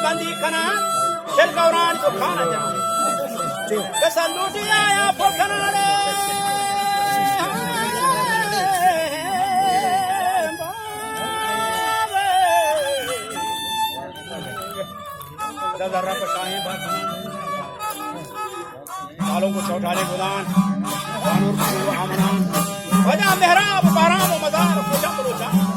बंदी खना चल गौरान को खाना जाने कैसा लूटी आया पोखना रे दादा पशाही बात सालों को चौठाले गुदान कानूर को आमनान वजह मेहराब बाराम मदार पूजा करोचा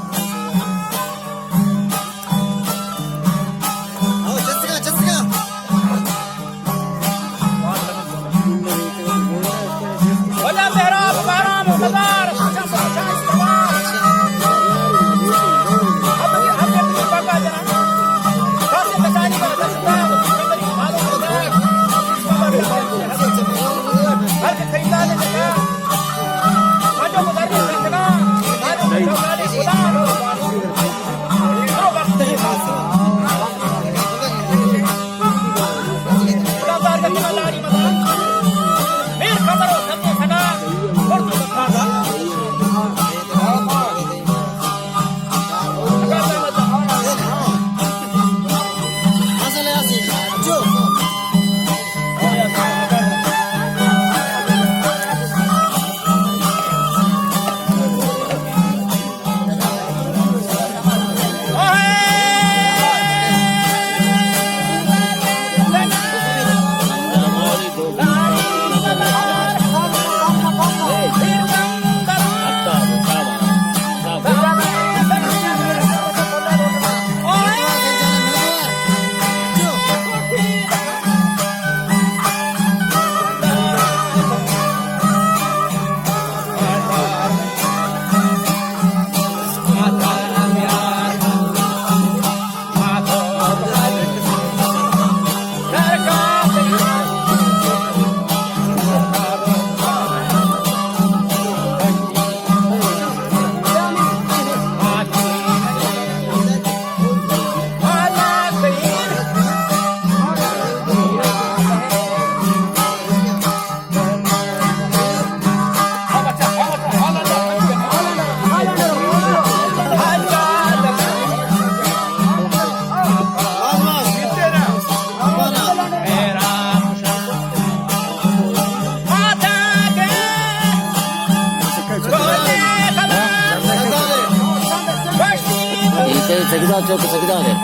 Sakida çok sakida de.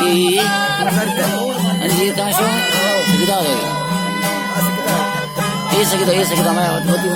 İyi. Anjir kaşo sakida de. İyi sakida मैं होती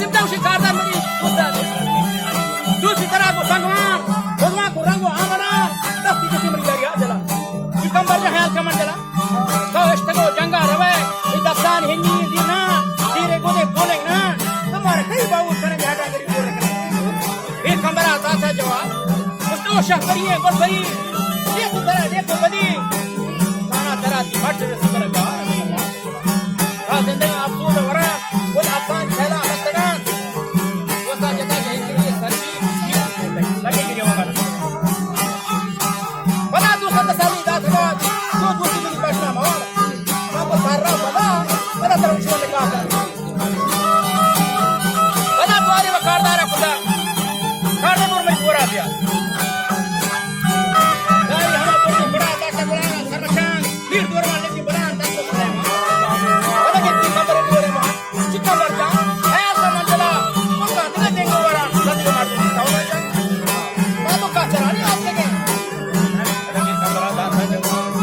जितना शिकारदार मेरी दूसरी तरह को संगवान भगवान को रंगो आमना दस्ती किसी मरी जारी जला सिकंबर जो है कमन जला तो इष्टको जंगा रवे दस्तान हिंदी दीना धीरे को दे बोले ना तुम्हारे कई बाबू करने जाता करी बोले फिर कंबर आता था जवाब तो शहरिये पर भाई ये तो बदी खाना तरह की हट से तरह का जिंदगी आप तो वरा वो आसान खेला हस्तगान वो सा जगह यही के लिए सरवी लगे कि जो हमारा बना दूसरा तसाली दास का जो दूसरी मेरी प्रश्न मार मैं को सारा बना तरफ से निकाल बना तुम्हारे वकारदार है खुदा खाने नूर में पूरा दिया फिर दूर वाले की बना तक तो बना वाला के तीन नंबर दूर में चिक्का लड़का ऐसा मंजला मक्का दिल देंगे वाला लड़के मार देंगे ताऊ ना मैं तो का चला नहीं आप लेके अरे कमरा दास है जब बाबू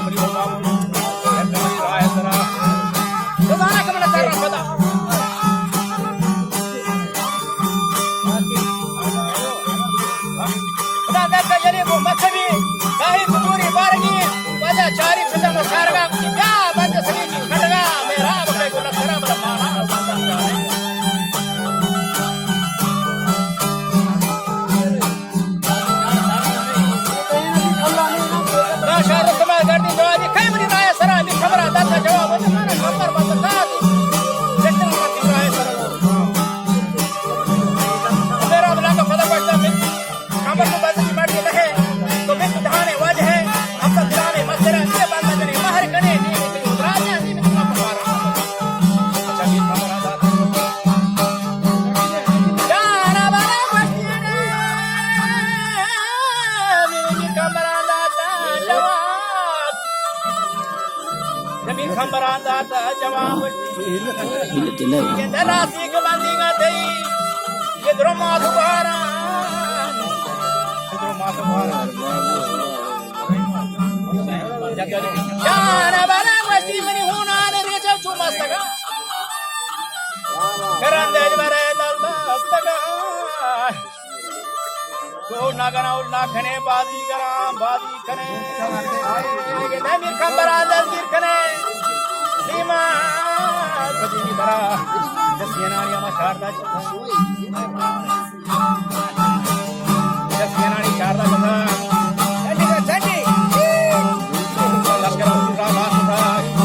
मरी बाबू ऐसा मरी रहा है जरा तो जाना कमरा कर रहा पता का जरे को मखबी काहे कुतूरी बारगी वजह चारी छदा मसारगा क्या बंद सली की खड़गा मेरा बड़े को लखरा बड़ा माना ना शार तुम्हारे गर्दी जवाबी कई मरी राय सरा भी खबर दाता जवाब माना खबर बता जैसे मत राय सरा मेरा बला का पता पड़ता है खबर को बात तो मैं धाने वाज है अब तक दिलाने मसरा ये बात करने बाहर करने नहीं राजा नहीं मैं तुम्हारा पवार अच्छा ये खबर आता जाना वाला क्वेश्चन मेरी खबर आता जवाब जमीन खबर आता जवाब ये दरासी के बंदीगा थई ये द्रोमा दुबारा Jana bala wasti mani huna ne reja chumastaga Karande bare dalbastaga To nagana ul nakhane bazi garam bazi khane Ge namir kambara daldir khane Lima kadi bara jasyanani ama sharda jasyanani sharda kata Chandi Laskar Pura Vasudha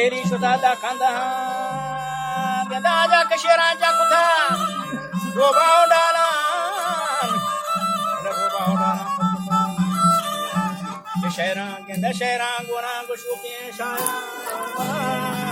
شيري شو تادا كندها جدا كشيران جاكوتا روبا ودالان روبا ودالان شيران جدا شيران غوران غشوكي شايران